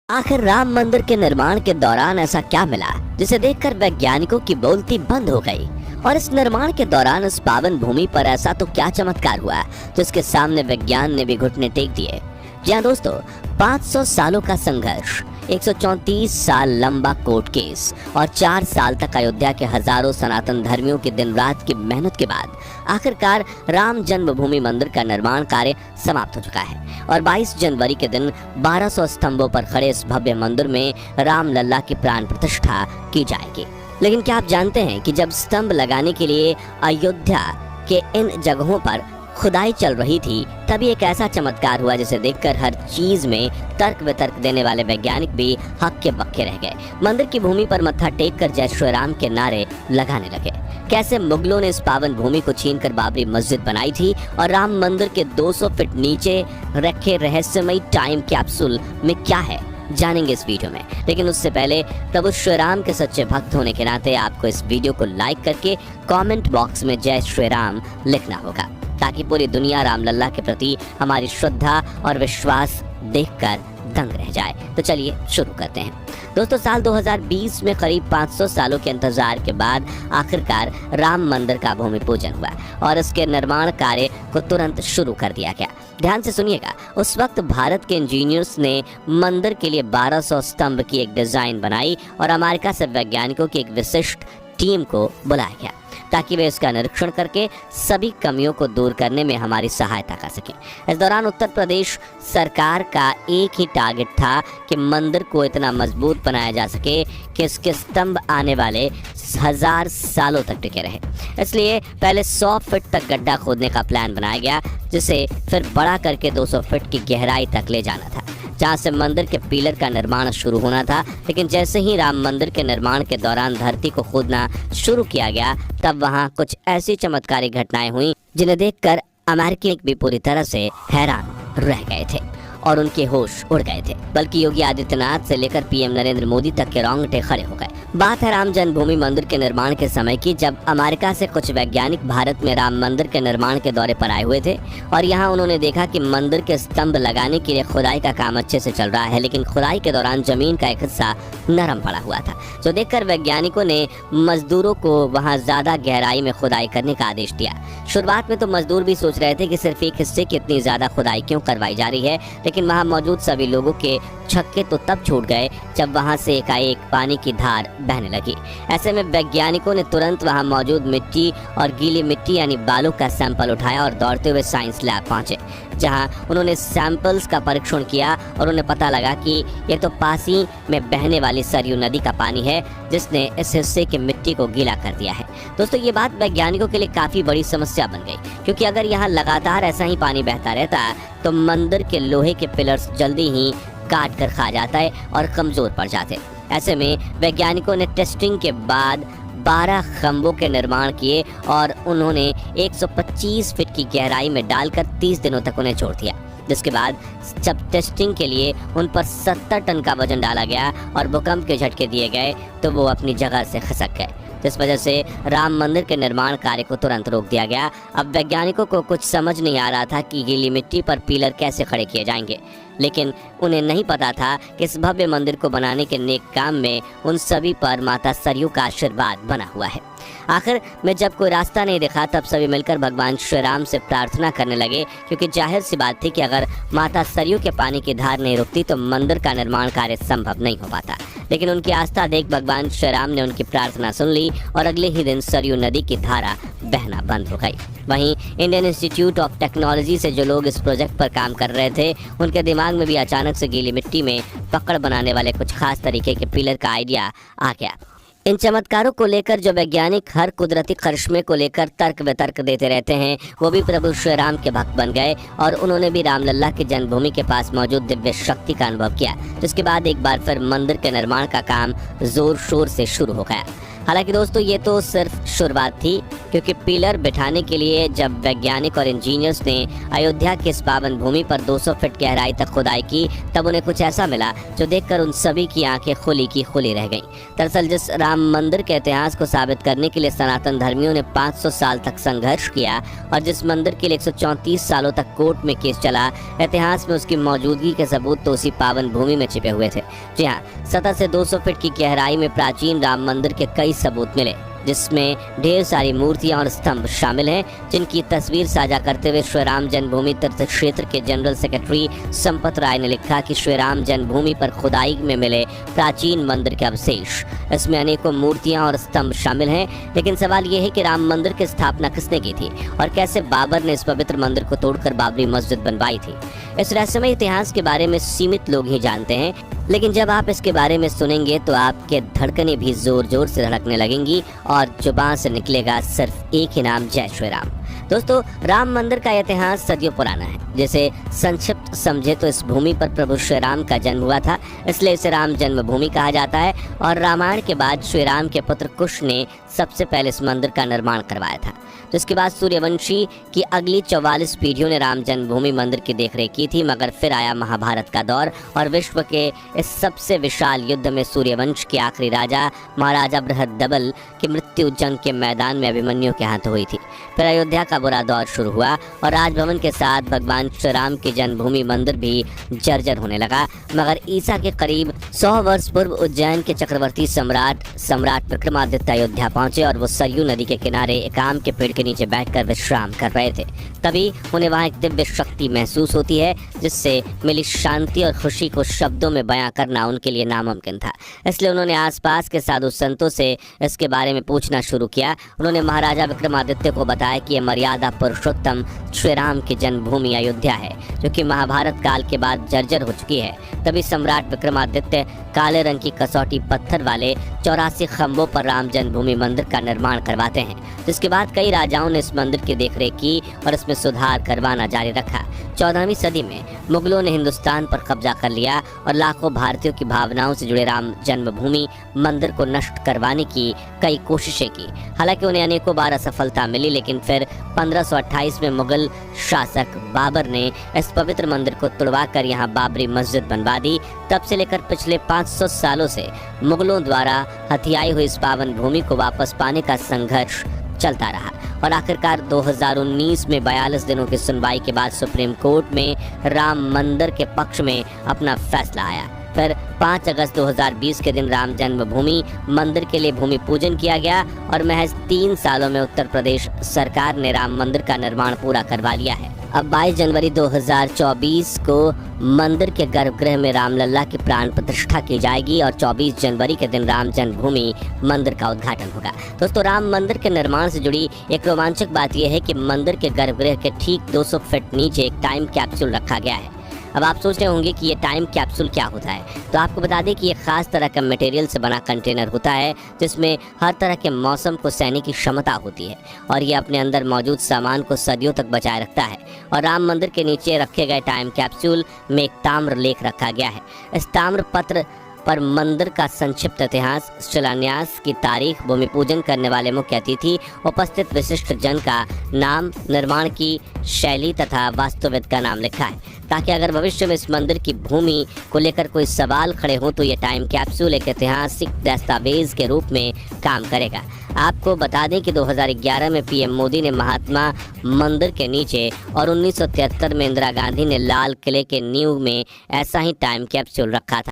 आखिर राम मंदिर के निर्माण के दौरान ऐसा क्या मिला जिसे देखकर वैज्ञानिकों की बोलती बंद हो गई। और इस निर्माण के दौरान इस पावन भूमि पर ऐसा तो क्या चमत्कार हुआ जिसके सामने विज्ञान ने भी घुटने टेक दिए। जी हाँ दोस्तों, 500 सालों का संघर्ष, 134 साल लंबा कोर्ट केस और 4 साल तक अयोध्या के हजारों सनातन धर्मियों की दिन रात की मेहनत के बाद आखिरकार राम जन्मभूमि मंदिर का निर्माण कार्य समाप्त हो चुका है। और 22 जनवरी के दिन 1200 स्तंभों पर खड़े इस भव्य मंदिर में राम लल्ला की प्राण प्रतिष्ठा की जाएगी। लेकिन क्या आप जानते हैं कि जब स्तंभ लगाने के लिए अयोध्या के इन जगहों पर खुदाई चल रही थी, तभी एक ऐसा चमत्कार हुआ जिसे देखकर हर चीज में तर्क वितर्क देने वाले वैज्ञानिक भी हक्के बक्के रह गए। मंदिर की भूमि पर मत्था टेक कर जय श्री राम के नारे लगाने लगे। कैसे मुगलों ने इस पावन भूमि को छीनकर बाबरी मस्जिद बनाई थी और राम मंदिर के 200 फीट नीचे रखे रहस्यमयी टाइम कैप्सूल में क्या है, जानेंगे इस वीडियो में। लेकिन उससे पहले प्रभु श्री राम के सच्चे भक्त होने के नाते आपको इस वीडियो को लाइक करके कमेंट बॉक्स में जय श्री राम लिखना होगा, ताकि पूरी दुनिया राम लल्ला के प्रति हमारी श्रद्धा और विश्वास देखकर दंग रह जाए। तो चलिए शुरू करते हैं। दोस्तों, साल 2020 में करीब 500 सालों के इंतजार के बाद आखिरकार राम मंदिर का भूमि पूजन हुआ और इसके निर्माण कार्य को तुरंत शुरू कर दिया गया। ध्यान से सुनिएगा, उस वक्त भारत के इंजीनियर्स ने मंदिर के लिए 1200 स्तंभ की एक डिजाइन बनाई और अमेरिका से वैज्ञानिकों की एक विशिष्ट टीम को बुलाया गया ताकि वे इसका निरीक्षण करके सभी कमियों को दूर करने में हमारी सहायता कर सकें। इस दौरान उत्तर प्रदेश सरकार का एक ही टारगेट था कि मंदिर को इतना मजबूत बनाया जा सके कि इसके स्तंभ आने वाले 1000 सालों तक टिके रहे। इसलिए पहले 100 फीट तक गड्ढा खोदने का प्लान बनाया गया, जिसे फिर बड़ा करके 200 फीट की गहराई तक ले जाना था, जहां से मंदिर के पिलर का निर्माण शुरू होना था। लेकिन जैसे ही राम मंदिर के निर्माण के दौरान धरती को खोदना शुरू किया गया, तब वहां कुछ ऐसी चमत्कारी घटनाएं हुई जिन्हें देखकर अमेरिकी भी पूरी तरह से हैरान रह गए थे और उनके होश उड़ गए थे। बल्कि योगी आदित्यनाथ से लेकर पीएम नरेंद्र मोदी तक के रोंगटे खड़े हो गए। बात है राम जन्मभूमि मंदिर के निर्माण के समय की, जब अमेरिका से कुछ वैज्ञानिक भारत में राम मंदिर के निर्माण के दौरे पर आए हुए थे और यहाँ उन्होंने देखा कि मंदिर के स्तंभ लगाने के लिए खुदाई का काम अच्छे से चल रहा है, लेकिन खुदाई के दौरान जमीन का एक हिस्सा नरम पड़ा हुआ था, जो देखकर वैज्ञानिकों ने मजदूरों को वहाँ ज्यादा गहराई में खुदाई करने का आदेश दिया। शुरुआत में तो मजदूर भी सोच रहे थे कि सिर्फ एक हिस्से की इतनी ज्यादा खुदाई क्यों करवाई जा रही है, लेकिन वहाँ मौजूद सभी लोगों के छक्के तो तब छूट गए जब वहां से एकाएक पानी की धार बहने लगी। ऐसे में वैज्ञानिकों ने तुरंत वहां मौजूद मिट्टी और गीली मिट्टी यानी बालू का सैंपल उठाया और दौड़ते हुए साइंस लैब पहुंचे, जहां उन्होंने सैंपल्स का परीक्षण किया और उन्हें पता लगा कि ये तो पास ही में बहने वाली सरयू नदी का पानी है, जिसने इस हिस्से की मिट्टी को गीला कर दिया है। दोस्तों, ये बात वैज्ञानिकों के लिए काफी बड़ी समस्या बन गई, क्योंकि अगर यहाँ लगातार ऐसा ही पानी बहता रहता तो मंदिर के लोहे के पिलर्स जल्दी ही काट कर खा जाता है और कमजोर पड़ जाते। ऐसे में वैज्ञानिकों ने टेस्टिंग के बाद 12 खंभों के निर्माण किए और उन्होंने 125 फीट की गहराई में डालकर 30 दिनों तक उन्हें छोड़ दिया। जिसके बाद जब टेस्टिंग के लिए उन पर 70 टन का वजन डाला गया और भूकंप के झटके दिए गए तो वो अपनी जगह से खिसक गए, जिस वजह से राम मंदिर के निर्माण कार्य को तुरंत रोक दिया गया। अब वैज्ञानिकों को कुछ समझ नहीं आ रहा था कि गीली मिट्टी पर पिलर कैसे खड़े किए जाएंगे, लेकिन उन्हें नहीं पता था कि इस भव्य मंदिर को बनाने के नेक काम में उन सभी पर माता सरयू का आशीर्वाद बना हुआ है। आखिर में जब कोई रास्ता नहीं दिखा, तब सभी मिलकर भगवान श्री राम से प्रार्थना करने लगे, क्योंकि जाहिर सी बात थी कि अगर माता सरयू के पानी की धार नहीं रुकती तो मंदिर का निर्माण कार्य संभव नहीं हो पाता। लेकिन उनकी आस्था देख भगवान श्री राम ने उनकी प्रार्थना सुन ली और अगले ही दिन सरयू नदी की धारा बहना बंद हो गई। वहीं इंडियन इंस्टीट्यूट ऑफ टेक्नोलॉजी से जो लोग इस प्रोजेक्ट पर काम कर रहे थे, उनके दिमाग में भी अचानक से गीली मिट्टी में पकड़ बनाने वाले कुछ खास तरीके के पिलर का आइडिया आ गया। इन चमत्कारों को लेकर जो वैज्ञानिक हर कुदरती करिश्मे को लेकर तर्क वितर्क देते रहते हैं, वो भी प्रभु श्री राम के भक्त बन गए और उन्होंने भी राम लल्ला की जन्मभूमि के पास मौजूद दिव्य शक्ति का अनुभव किया, जिसके बाद एक बार फिर मंदिर के निर्माण का काम जोर शोर से शुरू हो गया। हालांकि दोस्तों ये तो सिर्फ शुरुआत थी, क्योंकि पिलर बिठाने के लिए जब वैज्ञानिक और इंजीनियर्स ने अयोध्या के इस पावन भूमि पर 200 फीट गहराई तक खुदाई की, तब उन्हें कुछ ऐसा मिला जो देखकर उन सभी की आंखें खुली की खुली रह गईं। दरअसल जिस राम मंदिर के इतिहास को साबित करने के लिए सनातन धर्मियों ने 500 साल तक संघर्ष किया और जिस मंदिर के लिए 134 सालों तक कोर्ट में केस चला, इतिहास में उसकी मौजूदगी के सबूत तो उसी पावन भूमि में छिपे हुए थे। जी हाँ, सतह से 200 फीट की गहराई में प्राचीन राम मंदिर के कई सबूत मिले, जिसमें ढेर सारी मूर्तियां और स्तंभ शामिल हैं, जिनकी तस्वीर साझा करते हुए श्री राम जन्मभूमि तीर्थ क्षेत्र के जनरल सेक्रेटरी संपत राय ने लिखा कि श्री राम जन्मभूमि पर खुदाई में मिले प्राचीन मंदिर के अवशेष, इसमें अनेकों मूर्तियां और स्तंभ शामिल हैं। लेकिन सवाल यह है कि राम मंदिर की स्थापना किसने की थी और कैसे बाबर ने इस पवित्र मंदिर को तोड़कर बाबरी मस्जिद बनवाई थी। इस रहस्यमय इतिहास के बारे में सीमित लोग ही जानते हैं, लेकिन जब आप इसके बारे में सुनेंगे तो आपके धड़कनें भी जोर जोर से धड़कने लगेंगी और जुबान से निकलेगा सिर्फ एक ही नाम, जय श्री राम। दोस्तों, राम मंदिर का इतिहास सदियों पुराना है। जैसे संक्षिप्त समझे तो इस भूमि पर प्रभु श्री राम का जन्म हुआ था, इसलिए इसे राम जन्मभूमि कहा जाता है। और रामायण के बाद श्री राम के पुत्र कुश ने सबसे पहले इस मंदिर का निर्माण करवाया था। जिसके बाद सूर्यवंशी की अगली 44 पीढ़ियों ने राम जन्मभूमि मंदिर की देखरेख की थी, मगर फिर आया महाभारत का दौर और विश्व के इस सबसे विशाल युद्ध में सूर्यवंश के आखिरी राजा महाराजा बृहद्रथ की मृत्यु जंग के मैदान में अभिमन्यु के हाथ हुई थी। फिर अयोध्या का बुरा दौर शुरू हुआ और राजभवन के साथ भगवान श्री राम की जन्मभूमि मंदिर भी जर्जर होने लगा। मगर ईसा के करीब 100 वर्ष पूर्व उज्जैन के चक्रवर्ती सम्राट विक्रमादित्य अयोध्या पहुंचे और वो सरयू नदी के किनारे एक आम के पेड़ के नीचे बैठकर विश्राम कर रहे थे। तभी उन्हें वहां एक दिव्य शक्ति महसूस होती है, जिससे मिली शांति और खुशी को शब्दों में बयां करना उनके लिए नामुमकिन था। इसलिए उन्होंने आसपास के साधु संतों से इसके बारे में पूछना शुरू किया। उन्होंने महाराजा विक्रमादित्य को बताया कि यह मर्यादा पुरुषोत्तम श्री राम की जन्मभूमि अयोध्या है, जो कि महाभारत काल के बाद जर्जर हो चुकी है। तभी सम्राट विक्रमादित्य काले रंग की कसौटी पत्थर वाले 84 खंभों पर राम जन्मभूमि मंदिर का निर्माण करवाते हैं, जिसके बाद कई राजाओं ने इस मंदिर की देखरेख की और इसमें सुधार करवाना जारी रखा। 14वीं सदी में मुगलों ने हिंदुस्तान पर कब्जा कर लिया और लाखों भारतीयों की भावनाओं से जुड़े राम जन्मभूमि मंदिर को नष्ट करवाने की कई कोशिशें की। हालांकि उन्हें अनेकों बार असफलता मिली, लेकिन फिर 1528 में मुगल शासक बाबर ने इस पवित्र मंदिर को तुड़वाकर यहाँ बाबरी मस्जिद बनवा दी। तब से लेकर पिछले 500 सालों से मुगलों द्वारा हथियाई हुई इस पावन भूमि को वापस पाने का संघर्ष चलता रहा और आखिरकार 2019 में 42 दिनों की सुनवाई के बाद सुप्रीम कोर्ट में राम मंदिर के पक्ष में अपना फैसला आया। फिर 5 अगस्त 2020 के दिन राम जन्मभूमि मंदिर के लिए भूमि पूजन किया गया और महज 3 सालों में उत्तर प्रदेश सरकार ने राम मंदिर का निर्माण पूरा करवा लिया है। अब 22 जनवरी 2024 को मंदिर के गर्भगृह में रामलला की प्राण प्रतिष्ठा की जाएगी और 24 जनवरी के दिन राम जन्मभूमि मंदिर का उद्घाटन होगा। दोस्तों, राम मंदिर के निर्माण से जुड़ी एक रोमांचक बात यह है कि मंदिर के गर्भगृह के ठीक 200 फीट नीचे एक टाइम कैप्सूल रखा गया है। अब आप सोच रहे होंगे कि ये टाइम कैप्सूल क्या होता है, तो आपको बता दें कि ये खास तरह का मटेरियल से बना कंटेनर होता है, जिसमें हर तरह के मौसम को सहने की क्षमता होती है और ये अपने अंदर मौजूद सामान को सदियों तक बचाए रखता है। और राम मंदिर के नीचे रखे गए टाइम कैप्सूल में एक ताम्र लेख रखा गया है। इस ताम्र पत्र पर मंदिर का संक्षिप्त इतिहास, शिलान्यास की तारीख, भूमि पूजन करने वाले मुख्य अतिथि, उपस्थित विशिष्ट जन का नाम, निर्माण की शैली तथा वास्तुविद का नाम लिखा है, ताकि अगर भविष्य में इस मंदिर की भूमि को लेकर कोई सवाल खड़े हो तो ये टाइम कैप्सूल एक ऐतिहासिक दस्तावेज के रूप में काम करेगा। आपको बता दें कि 2011 में पीएम मोदी ने महात्मा मंदिर के नीचे और 1973 में इंदिरा गांधी ने लाल किले के नींव में ऐसा ही टाइम कैप्सूल रखा था।